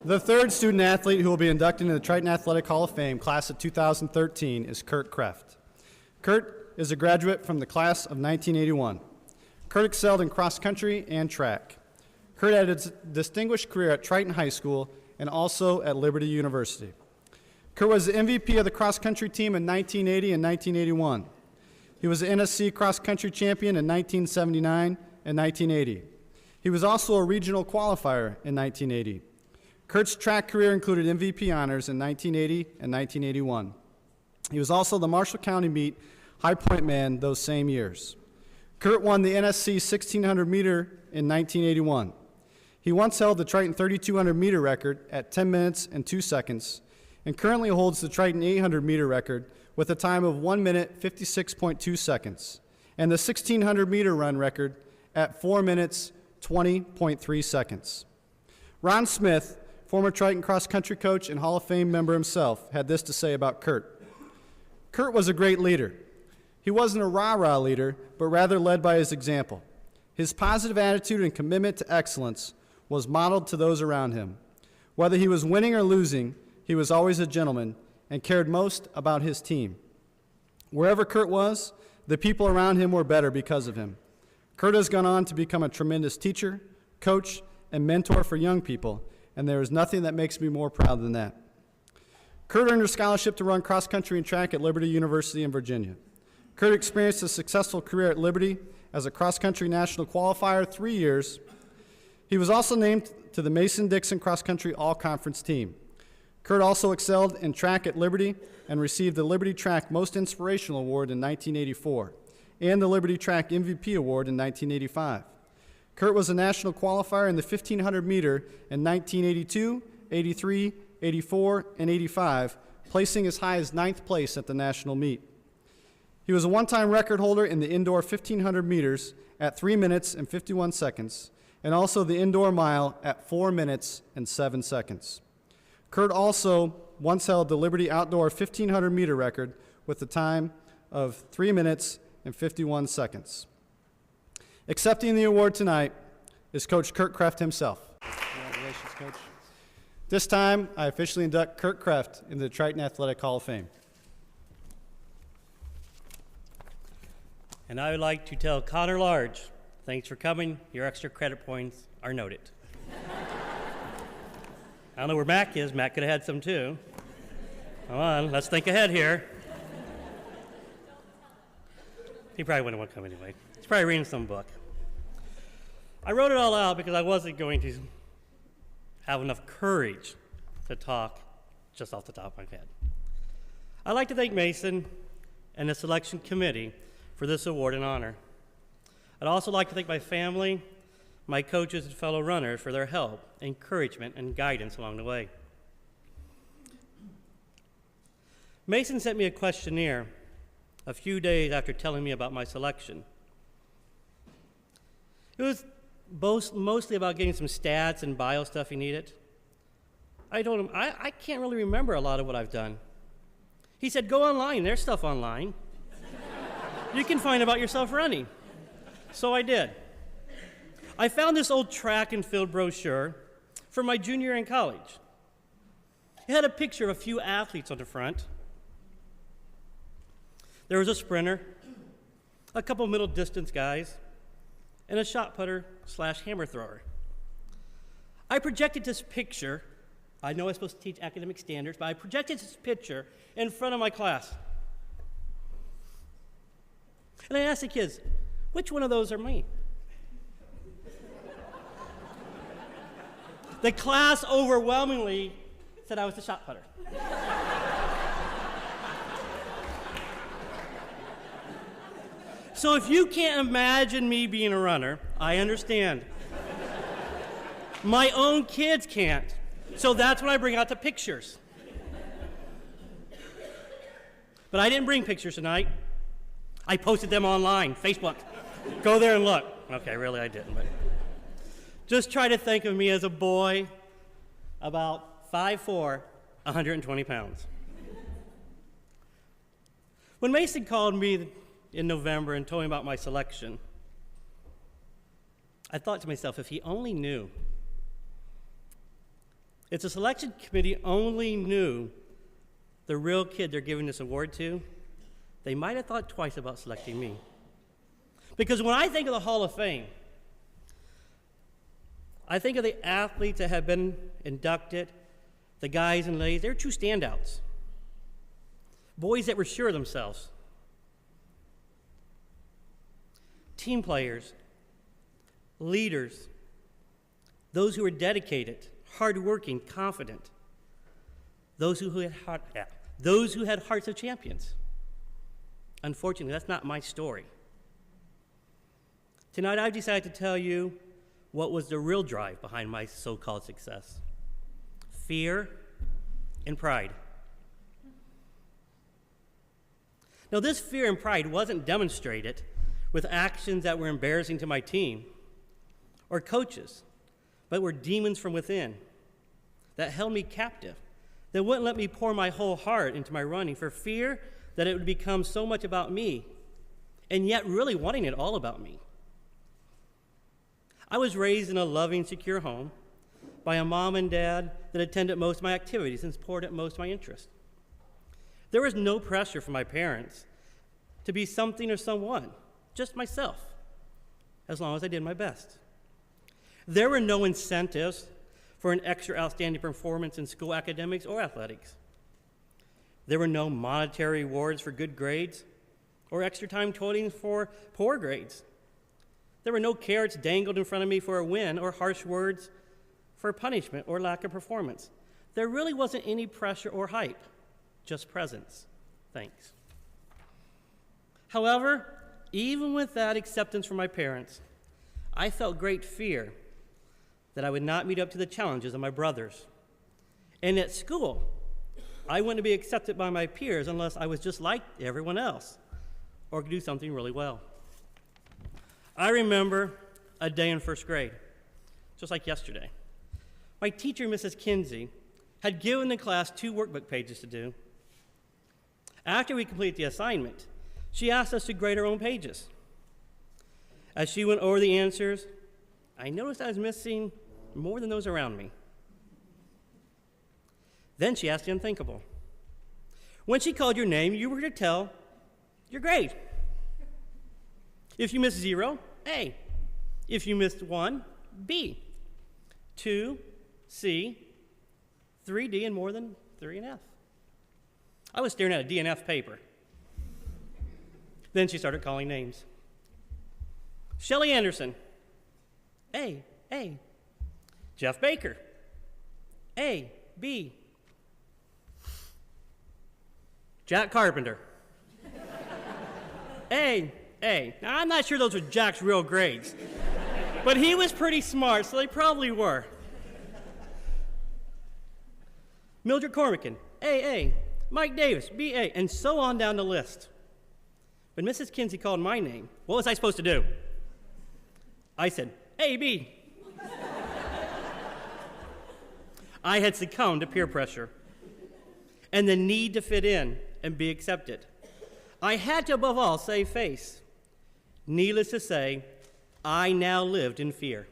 The third student athlete who will be inducted into the Triton Athletic Hall of Fame, class of 2013, is Curt Kreft. Curt is a graduate from the class of 1981. Curt excelled in cross country and track. Curt had a distinguished career at Triton High School and also at Liberty University. Curt was the MVP of the cross country team in 1980 and 1981. He was the NSC cross country champion in 1979 and 1980. He was also a regional qualifier in 1980. Curt's track career included MVP honors in 1980 and 1981. He was also the Marshall County meet high point man those same years. Curt won the NSC 1600 meter in 1981. He once held the Triton 3200 meter record at 10 minutes and 2 seconds, and currently holds the Triton 800 meter record with a time of 1 minute 56.2 seconds, and the 1600 meter run record at 4 minutes 20.3 seconds. Ron Smith, former Triton cross country coach and Hall of Fame member himself, had this to say about Curt. Curt was a great leader. He wasn't a rah-rah leader, but rather led by his example. His positive attitude and commitment to excellence was modeled to those around him. Whether he was winning or losing, he was always a gentleman and cared most about his team. Wherever Curt was, the people around him were better because of him. Curt has gone on to become a tremendous teacher, coach, and mentor for young people, and there is nothing that makes me more proud than that. Curt earned a scholarship to run cross country and track at Liberty University in Virginia. Curt experienced a successful career at Liberty as a cross country national qualifier 3 years. He was also named to the Mason-Dixon cross country all-conference team. Curt also excelled in track at Liberty and received the Liberty Track Most Inspirational Award in 1984 and the Liberty Track MVP Award in 1985. Curt was a national qualifier in the 1500 meter in 1982, 83, 84, and 85, placing as high as 9th place at the national meet. He was a one-time record holder in the indoor 1500 meters at 3 minutes and 51 seconds, and also the indoor mile at 4 minutes and 7 seconds. Curt also once held the Liberty Outdoor 1500 meter record with a time of 3 minutes and 51 seconds. Accepting the award tonight is Coach Curt Kreft himself. Congratulations, Coach. This time, I officially induct Curt Kreft into the Triton Athletic Hall of Fame. And I would like to tell Connor Large, thanks for coming. Your extra credit points are noted. I don't know where Mac is. Mac could have had some too. Come on, let's think ahead here. He probably wouldn't want to come anyway. He's probably reading some book. I wrote it all out because I wasn't going to have enough courage to talk just off the top of my head. I'd like to thank Mason and the selection committee for this award and honor. I'd also like to thank my family, my coaches, and fellow runners for their help, encouragement, and guidance along the way. Mason sent me a questionnaire a few days after telling me about my selection. It was mostly about getting some stats and bio stuff he needed. I told him, I can't really remember a lot of what I've done. He said, go online, there's stuff online. You can find about yourself running. So I did. I found this old track and field brochure from my junior year in college. It had a picture of a few athletes on the front. There was a sprinter, a couple middle distance guys, and a shot putter / hammer thrower. I projected this picture. I know I'm supposed to teach academic standards, but I projected this picture in front of my class. And I asked the kids, which one of those are me? The class overwhelmingly said I was the shot putter. So if you can't imagine me being a runner, I understand. My own kids can't. So that's when I bring out the pictures. But I didn't bring pictures tonight. I posted them online, Facebook. Go there and look. Okay, really I didn't, but just try to think of me as a boy about 5'4", 120 pounds. When Mason called me in November and told me about my selection, I thought to myself, if he only knew If the selection committee only knew the real kid they're giving this award to, they might have thought twice about selecting me. Because when I think of the Hall of Fame, I think of the athletes that have been inducted, the guys and ladies. They're true standouts. Boys that were sure of themselves. Team players, leaders, those who were dedicated, hardworking, confident, those who had hearts of champions. Unfortunately, that's not my story. Tonight, I've decided to tell you what was the real drive behind my so-called success: fear and pride. Now, this fear and pride wasn't demonstrated with actions that were embarrassing to my team or coaches, but were demons from within that held me captive, that wouldn't let me pour my whole heart into my running for fear that it would become so much about me, and yet really wanting it all about me. I was raised in a loving, secure home by a mom and dad that attended most of my activities and supported most of my interests. There was no pressure from my parents to be something or someone, just myself, as long as I did my best. There were no incentives for an extra outstanding performance in school academics or athletics. There were no monetary rewards for good grades or extra time toiling for poor grades. There were no carrots dangled in front of me for a win or harsh words for punishment or lack of performance. There really wasn't any pressure or hype, just presence. Thanks. However, even with that acceptance from my parents, I felt great fear that I would not meet up to the challenges of my brothers. And at school, I wouldn't be accepted by my peers unless I was just like everyone else or could do something really well. I remember a day in first grade, just like yesterday. My teacher, Mrs. Kinsey, had given the class 2 workbook pages to do. After we completed the assignment, she asked us to grade our own pages. As she went over the answers, I noticed I was missing more than those around me. Then she asked the unthinkable. When she called your name, you were to tell your grade. If you missed 0, A. If you missed 1, B. 2, C. 3, D, and more than 3, and F. I was staring at a D and F paper. Then she started calling names. Shelley Anderson, A. Jeff Baker, A, B. Jack Carpenter, A. Now, I'm not sure those were Jack's real grades, but he was pretty smart, so they probably were. Mildred Cormican, A. Mike Davis, B.A., and so on down the list. When Mrs. Kinsey called my name, what was I supposed to do? I said, A, B. I had succumbed to peer pressure and the need to fit in and be accepted. I had to, above all, save face. Needless to say, I now lived in fear.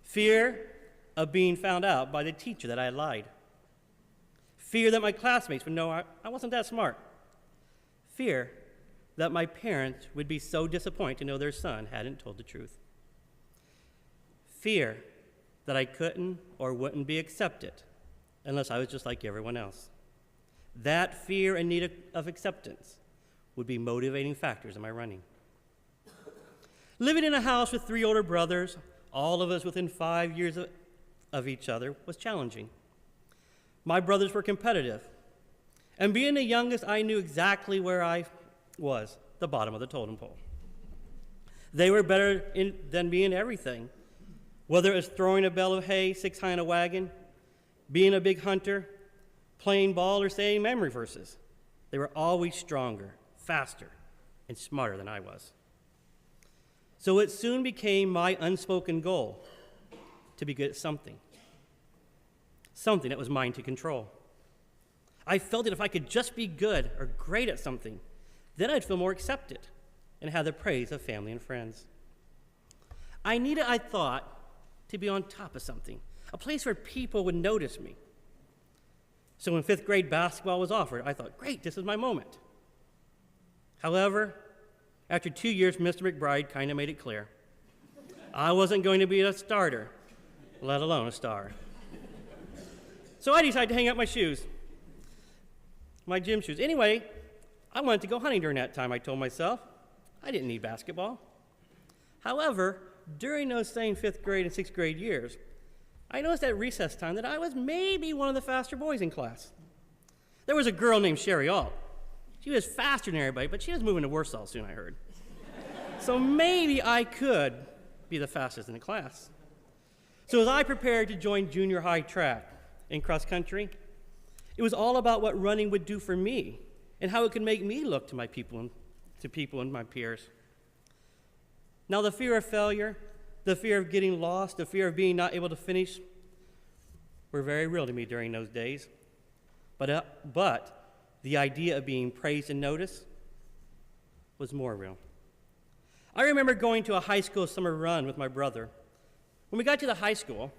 Fear of being found out by the teacher that I had lied. Fear that my classmates would know I wasn't that smart. Fear that my parents would be so disappointed to know their son hadn't told the truth. Fear that I couldn't or wouldn't be accepted unless I was just like everyone else. That fear and need of acceptance would be motivating factors in my running. Living in a house with 3 older brothers, all of us within 5 years of each other, was challenging. My brothers were competitive, and being the youngest, I knew exactly where I was, the bottom of the totem pole. They were better than me in everything, whether it was throwing a bale of hay 6 high in a wagon, being a big hunter, playing ball, or saying memory verses. They were always stronger, faster, and smarter than I was. So it soon became my unspoken goal to be good at something that was mine to control. I felt that if I could just be good or great at something, then I'd feel more accepted and have the praise of family and friends. I thought, to be on top of something. a place where people would notice me. So when 5th grade basketball was offered, I thought, great, this is my moment. However, after 2 years, Mr. McBride kind of made it clear I wasn't going to be a starter, let alone a star. So I decided to hang up my shoes, my gym shoes. Anyway, I wanted to go hunting during that time, I told myself. I didn't need basketball. However, during those same 5th grade and 6th grade years, I noticed at recess time that I was maybe one of the faster boys in class. There was a girl named Sherry Alt. She was faster than everybody, but she was moving to Warsaw soon, I heard. So maybe I could be the fastest in the class. So as I prepared to join junior high track in cross country, it was all about what running would do for me and how it could make me look to people and my peers. Now, the fear of failure, the fear of getting lost, the fear of being not able to finish were very real to me during those days. But the idea of being praised and noticed was more real. I remember going to a high school summer run with my brother. When we got to the high school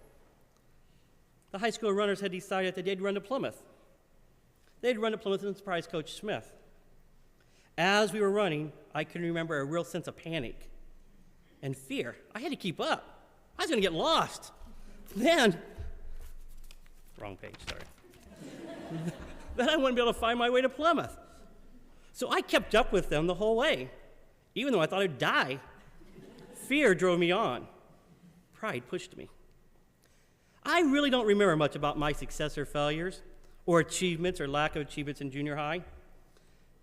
runners had decided that they'd run to Plymouth. They'd run to Plymouth and surprise Coach Smith. As we were running, I can remember a real sense of panic and fear. I had to keep up. I was going to get lost. Then, wrong page, sorry. Then I wouldn't be able to find my way to Plymouth. So I kept up with them the whole way, even though I thought I'd die. Fear drove me on. Pride pushed me. I really don't remember much about my success or failures, or achievements or lack of achievements in junior high.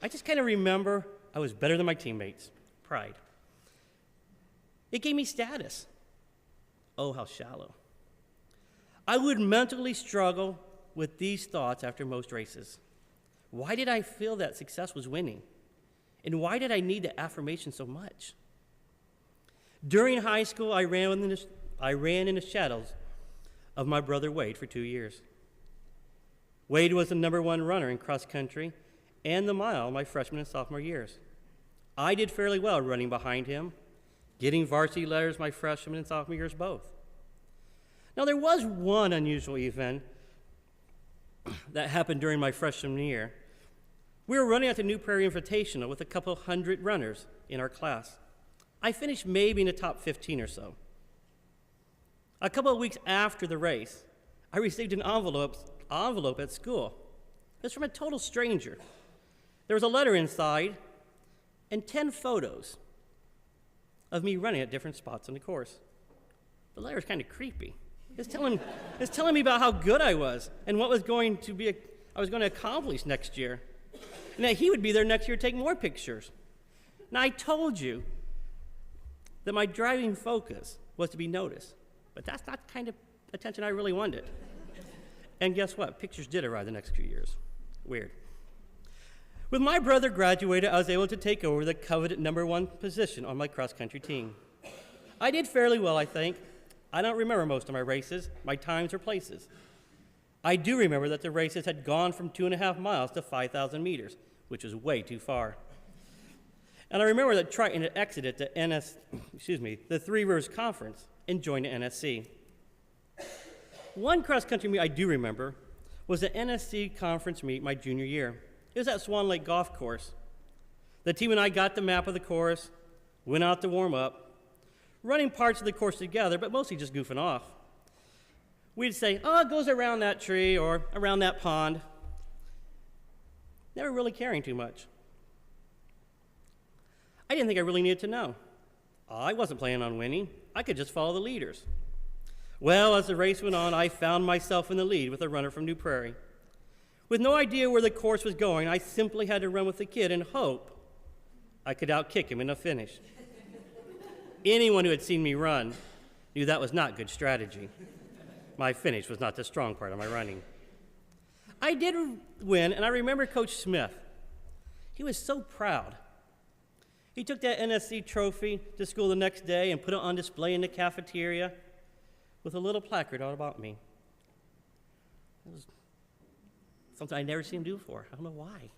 I just kind of remember I was better than my teammates. Pride. It gave me status. Oh, how shallow. I would mentally struggle with these thoughts after most races. Why did I feel that success was winning? And why did I need the affirmation so much? During high school, I ran in the shadows of my brother Wade for 2 years. Wade was the #1 runner in cross country and the mile my freshman and sophomore years. I did fairly well running behind him, getting varsity letters my freshman and sophomore years both. Now, there was one unusual event that happened during my freshman year. We were running at the New Prairie Invitational with a couple hundred runners in our class. I finished maybe in the top 15 or so. A couple of weeks after the race, I received an envelope at school. It was from a total stranger. There was a letter inside and 10 photos of me running at different spots on the course. The letter was kind of creepy. It's telling me about how good I was and what I was going to accomplish next year, and that he would be there next year to take more pictures. Now, I told you that my driving focus was to be noticed, but that's not the kind of attention I really wanted. And guess what? Pictures did arrive the next few years. Weird. With my brother graduated, I was able to take over the coveted #1 position on my cross-country team. I did fairly well, I think. I don't remember most of my races, my times, or places. I do remember that the races had gone from 2.5 miles to 5,000 meters, which was way too far. And I remember that Triton had exited the Three Rivers Conference and joined the NSC. One cross-country meet I do remember was the NSC conference meet my junior year. It was at Swan Lake Golf Course. The team and I got the map of the course, went out to warm up, running parts of the course together, but mostly just goofing off. We'd say, oh, it goes around that tree or around that pond. Never really caring too much. I didn't think I really needed to know. I wasn't planning on winning. I could just follow the leaders. Well, as the race went on, I found myself in the lead with a runner from New Prairie. With no idea where the course was going, I simply had to run with the kid and hope I could outkick him in the finish. Anyone who had seen me run knew that was not good strategy. My finish was not the strong part of my running. I did win, and I remember Coach Smith. He was so proud. He took that NSC trophy to school the next day and put it on display in the cafeteria with a little placard all about me. It was something I'd never seen him do before. I don't know why.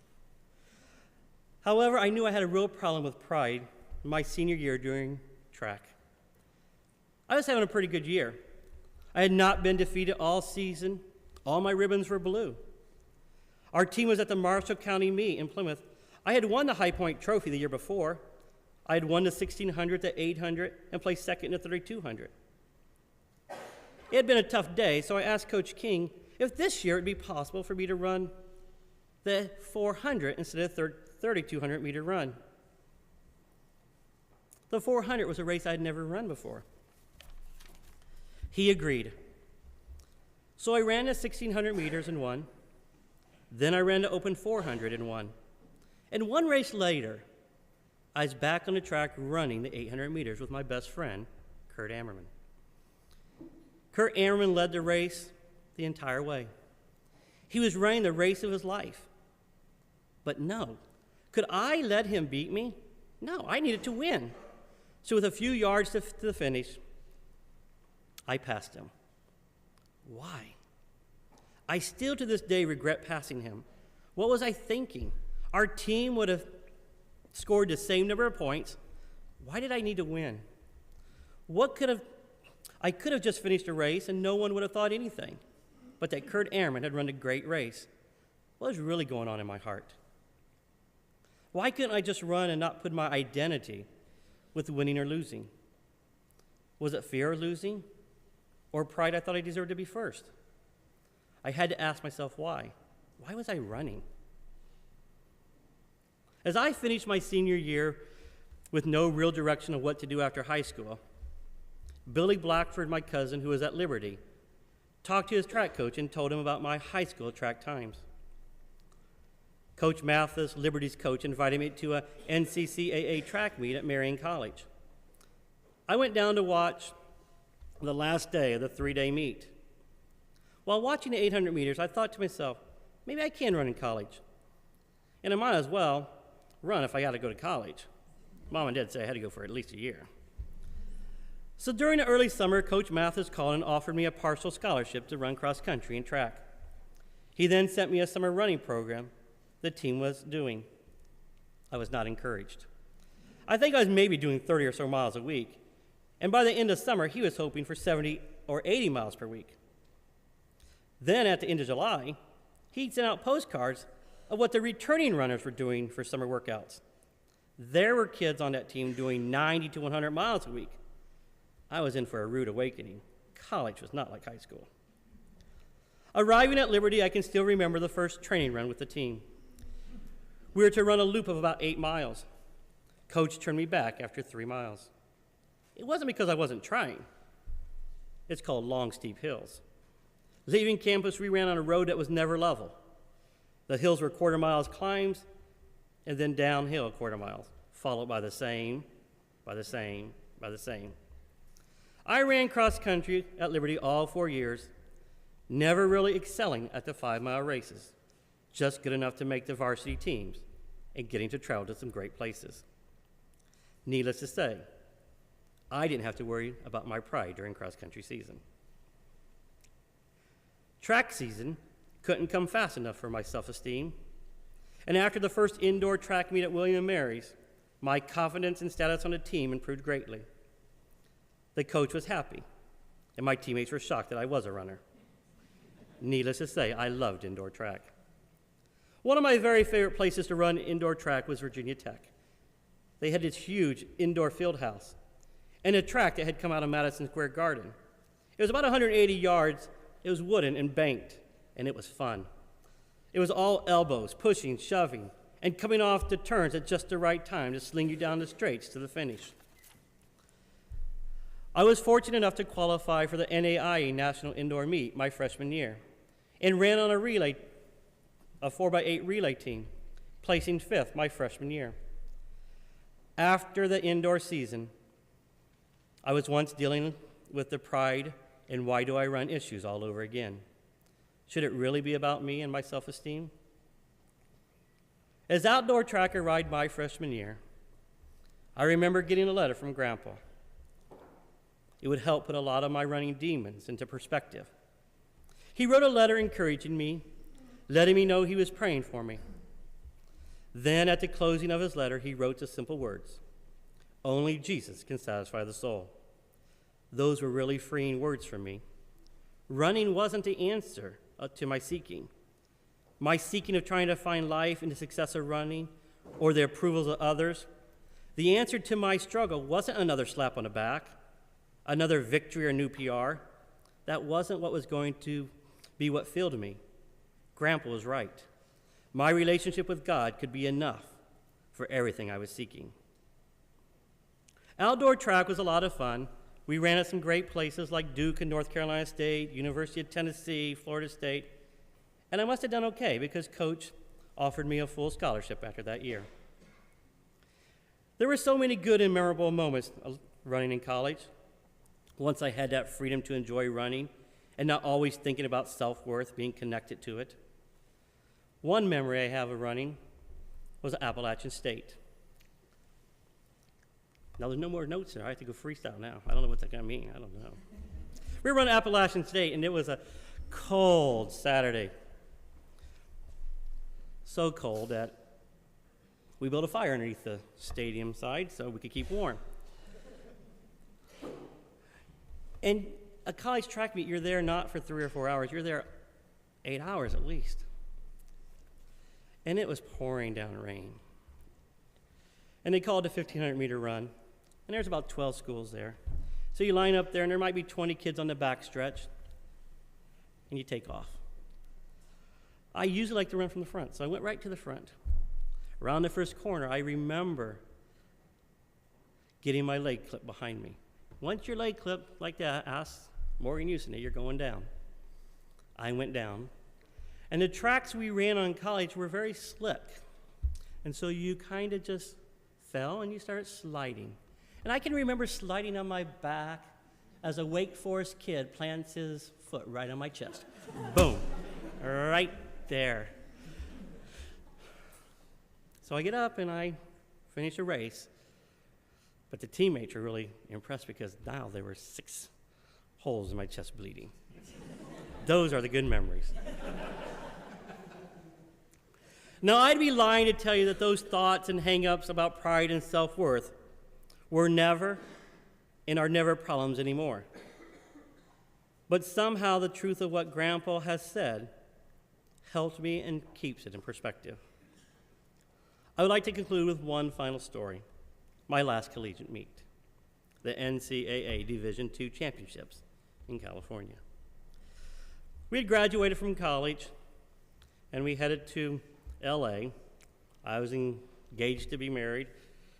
However, I knew I had a real problem with pride in my senior year during track. I was having a pretty good year. I had not been defeated all season. All my ribbons were blue. Our team was at the Marshall County meet in Plymouth. I had won the High Point Trophy the year before. I had won the 1600, the 800, and placed second in the 3200. It had been a tough day, so I asked Coach King if this year it would be possible for me to run the 400 instead of the 3,200 meter run. The 400 was a race I had never run before. He agreed. So I ran the 1,600 meters and won. Then I ran the open 400 and won. And one race later, I was back on the track running the 800 meters with my best friend, Curt Ammerman. Curt Ammerman led the race the entire way. He was running the race of his life. But no, could I let him beat me? No, I needed to win. So with a few yards to the finish, I passed him. Why? I still to this day regret passing him. What was I thinking? Our team would have scored the same number of points. Why did I need to win? I could have just finished a race and no one would have thought anything, but that Curt Ammerman had run a great race. What was really going on in my heart? Why couldn't I just run and not put my identity with winning or losing? Was it fear of losing or pride I thought I deserved to be first? I had to ask myself why. Why was I running? As I finished my senior year with no real direction of what to do after high school, Billy Blackford, my cousin who was at Liberty, talked to his track coach and told him about my high school track times. Coach Mathis, Liberty's coach, invited me to a NCCAA track meet at Marion College. I went down to watch the last day of the 3-day meet. While watching the 800 meters, I thought to myself, maybe I can run in college. And I might as well run if I had to go to college. Mom and Dad said I had to go for at least a year. So during the early summer, Coach Mathis called and offered me a partial scholarship to run cross country and track. He then sent me a summer running program the team was doing. I was not encouraged. I think I was maybe doing 30 or so miles a week. And by the end of summer, he was hoping for 70 or 80 miles per week. Then at the end of July, he sent out postcards of what the returning runners were doing for summer workouts. There were kids on that team doing 90 to 100 miles a week. I was in for a rude awakening. College was not like high school. Arriving at Liberty, I can still remember the first training run with the team. We were to run a loop of about 8 miles. Coach turned me back after 3 miles. It wasn't because I wasn't trying. It's called long, steep hills. Leaving campus, we ran on a road that was never level. The hills were quarter miles climbs, and then downhill quarter miles, followed by the same, by the same, by the same. I ran cross country at Liberty all 4 years, never really excelling at the 5-mile races, just good enough to make the varsity teams and getting to travel to some great places. Needless to say, I didn't have to worry about my pride during cross country season. Track season couldn't come fast enough for my self-esteem. And after the first indoor track meet at William & Mary's, my confidence and status on the team improved greatly. The coach was happy, and my teammates were shocked that I was a runner. Needless to say, I loved indoor track. One of my very favorite places to run indoor track was Virginia Tech. They had this huge indoor field house and a track that had come out of Madison Square Garden. It was about 180 yards. It was wooden and banked, and it was fun. It was all elbows, pushing, shoving, and coming off the turns at just the right time to sling you down the straights to the finish. I was fortunate enough to qualify for the NAIA National Indoor Meet my freshman year and ran on a 4x8 relay team, placing 5th my freshman year. After the indoor season, I was once dealing with the pride and why do I run issues all over again. Should it really be about me and my self-esteem? As outdoor track arrived my freshman year, I remember getting a letter from Grandpa. It would help put a lot of my running demons into perspective. He wrote a letter encouraging me, letting me know he was praying for me. Then at the closing of his letter, he wrote the simple words, "Only Jesus can satisfy the soul." Those were really freeing words for me, Running wasn't the answer to my seeking of trying to find life in the success of running or the approvals of others. The answer to my struggle wasn't another slap on the back, another victory or new PR. That wasn't what was going to be what filled me. Grandpa was right. My relationship with God could be enough for everything I was seeking. Outdoor track was a lot of fun. We ran at some great places like Duke and North Carolina State, University of Tennessee, Florida State, and I must have done okay because Coach offered me a full scholarship after that year. There were so many good and memorable moments running in college. Once I had that freedom to enjoy running and not always thinking about self-worth, being connected to it. One memory I have of running was at Appalachian State. Now, there's no more notes there. I have to go freestyle now. I don't know what that's going to mean. I don't know. We were running Appalachian State, and it was a cold Saturday. So cold that we built a fire underneath the stadium side so we could keep warm. And a college track meet, you're there not for 3 or 4 hours. You're there 8 hours at least. And it was pouring down rain. And they called a 1,500-meter run. And there's about 12 schools there. So you line up there, and there might be 20 kids on the back stretch, and you take off. I usually like to run from the front, so I went right to the front. Around the first corner, I remember getting my leg clipped behind me. Once your leg clipped like that, ask Morgan Houston, you're going down. I went down. And the tracks we ran on college were very slick. And so you kind of just fell and you started sliding. And I can remember sliding on my back as a Wake Forest kid plants his foot right on my chest. Boom, right there. So I get up and I finish a race. But the teammates were really impressed because now there were 6 holes in my chest bleeding. Those are the good memories. Now, I'd be lying to tell you that those thoughts and hang-ups about pride and self-worth were never and are never problems anymore. But somehow the truth of what Grandpa has said helps me and keeps it in perspective. I would like to conclude with one final story, my last collegiate meet, the NCAA Division II Championships in California. We had graduated from college, and we headed to LA. I was engaged to be married,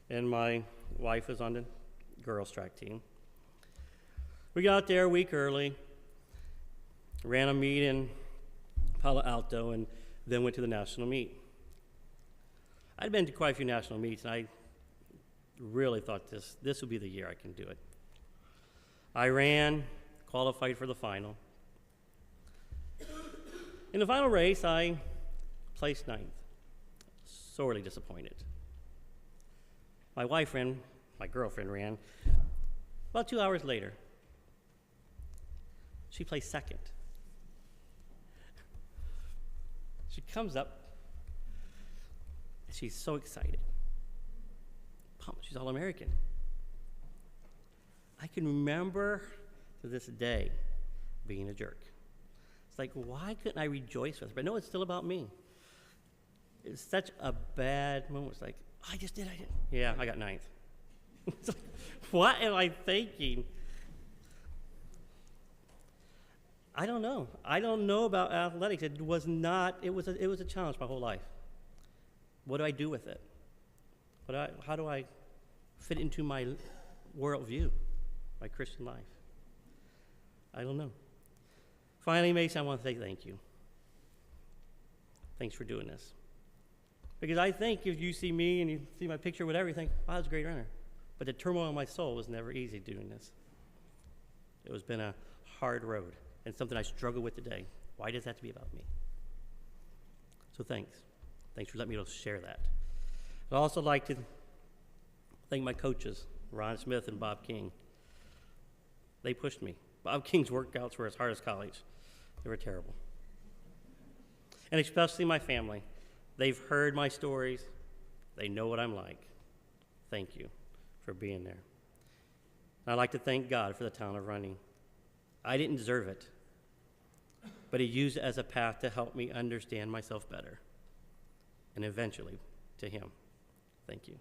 and my wife was on the girls' track team. We got there a week early, ran a meet in Palo Alto, and then went to the national meet. I'd been to quite a few national meets, and I really thought this would be the year I can do it. I ran, qualified for the final. In the final race, I placed 9th, sorely disappointed. My girlfriend ran. About 2 hours later, she placed 2nd. She comes up, and she's so excited. Pumped, she's All-American. I can remember to this day being a jerk. It's like, why couldn't I rejoice with her? But no, it's still about me. It's such a bad moment. It's like, I did. Yeah, I got 9th. It's like, what am I thinking? I don't know. I don't know about athletics. It was a challenge my whole life. What do I do with it? How do I fit into my worldview, my Christian life? I don't know. Finally, Mason, I want to say thank you. Thanks for doing this. Because I think if you see me and you see my picture, whatever, you think, wow, that's a great runner. But the turmoil in my soul was never easy doing this. It has been a hard road and something I struggle with today. Why does that have to be about me? So thanks. Thanks for letting me share that. I'd also like to thank my coaches, Ron Smith and Bob King. They pushed me. Bob King's workouts were as hard as college. They were terrible. And especially my family. They've heard my stories. They know what I'm like. Thank you for being there. And I'd like to thank God for the talent of running. I didn't deserve it, but he used it as a path to help me understand myself better, and eventually to him. Thank you.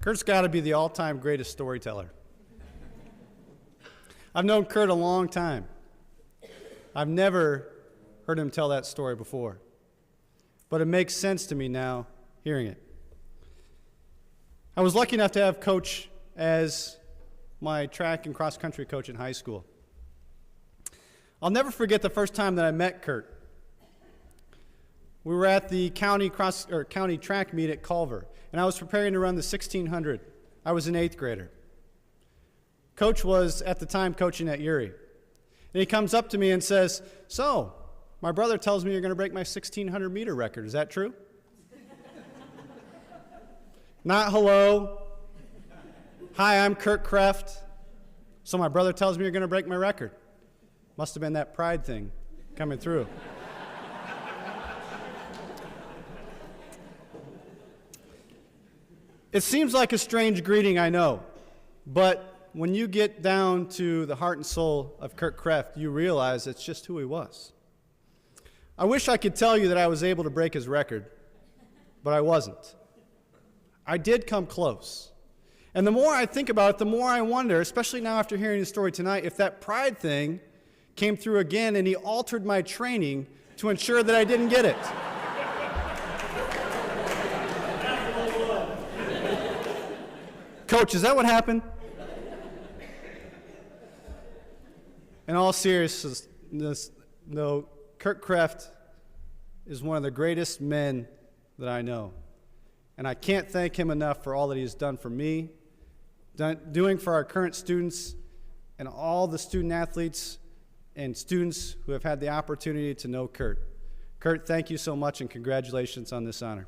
Curt's got to be the all-time greatest storyteller. I've known Curt a long time. I've never heard him tell that story before, but it makes sense to me now hearing it. I was lucky enough to have Coach as my track and cross-country coach in high school. I'll never forget the first time that I met Curt. We were at the county track meet at Culver, and I was preparing to run the 1600. I was an 8th grader. Coach was, at the time, coaching at Uri. And he comes up to me and says, "So, my brother tells me you're going to break my 1600-meter record. Is that true?" Not hello. "Hi, I'm Curt Kreft. So my brother tells me you're going to break my record." Must have been that pride thing coming through. It seems like a strange greeting, I know, but when you get down to the heart and soul of Curt Kreft, you realize it's just who he was. I wish I could tell you that I was able to break his record, but I wasn't. I did come close. And the more I think about it, the more I wonder, especially now after hearing the story tonight, if that pride thing came through again and he altered my training to ensure that I didn't get it. Coach, is that what happened? In all seriousness, no, Curt Kreft is one of the greatest men that I know. And I can't thank him enough for all that he has done for me, doing for our current students, and all the student athletes and students who have had the opportunity to know Curt. Curt, thank you so much, and congratulations on this honor.